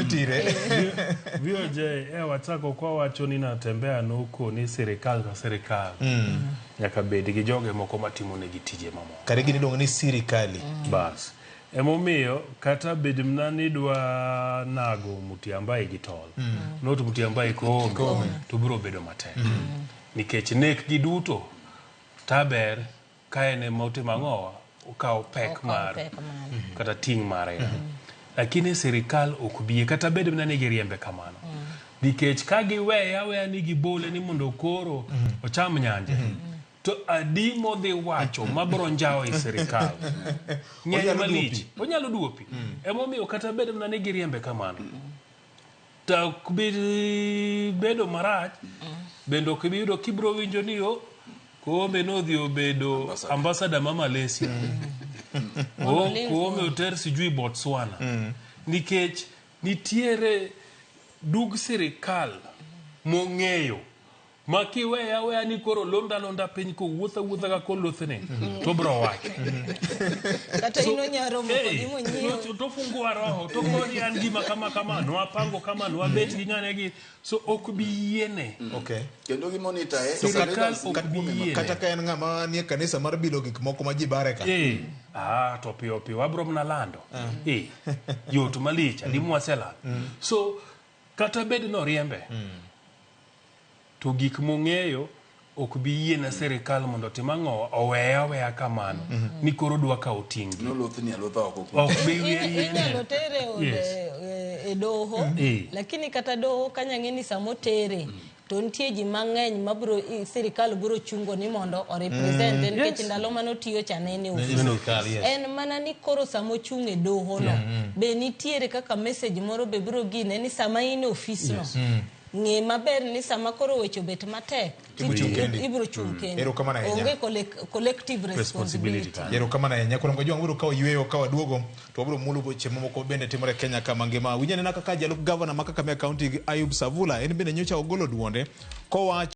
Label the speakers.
Speaker 1: tire.
Speaker 2: Vioje wachako kwa wacho ni natembea nuko ni serikal ka serikal. Nyaka bed gi joge moko matimo ne gitije mamoko.
Speaker 1: Kare gini dong ni sirikali.
Speaker 2: Bas. Emomiyo kata bed mnani dwa nago muti ambaye gitol. Not muti ambaye kome to biro bedo matek. Nikech nek gi duto taber kaene moti mangowa ukao pek mar kata ting mare. Lakini serikal okubie kata bed mnani giriembe kamano. Nikech ka giweya ni gibole ni mondo koro ocham nyanje. To adimo dhi wacho mabro njao i serikal. Ng'eny malich. Onyalo duopi. Emomiyo kata bedo mnani giriembe kamano. Ta bedo marach. Bendo kibiyudo kibro winjo ni yo Koome nodhi obedo ambassador ma Malaysia. Koome oter sijui Botswana. Nikech nitiere dug serikal mong'eyo makiweya ni koro londa piny ko wuotha ka kolothene to bro wacho
Speaker 3: kata ino nyaro moko gimo nyiewo
Speaker 2: to fungua roho to kodi an gima kama no apango kama no abet gi ngane gi so ok bi yiene.
Speaker 1: Okay.
Speaker 4: Kendo gi monitor
Speaker 2: serikal ok bi yiene
Speaker 1: kata ka en ng'ama nie kanisa mar bilo gik moko ma ji bare ka.
Speaker 2: To pio wabro mna lando. Yot malich adi mwasela. So kata bed no riembe. To gik mong'eyo ok bi yiena serikal mondo timang'o oweya kamano ni koro dwa ka otingi
Speaker 4: no lothni alotha
Speaker 2: ok bi yiene
Speaker 3: inyalo tere e doho lakini kata doho kanyang'e ni samo tere to nitie ji mang'eny mabro serikal biro chungo ni mondo o represent nikech ndalo mano tiyo chanene ofis en mana ni koro samo chung e doho no be nitiere kaka message moro be biro gine ni sama in ofis no ng'e maber ni sama koro wecho bet matek ibro chung kendi onge collective responsibility.
Speaker 1: Yero kama na nyako ngo jwangu ka yweyo ka waduogo to wabro mulu boche momoko bende timore Kenya kama ngima winyane na kaka jalup governor ma Kakamega County Ayub Savula en bende nyocha ogolo duonde ko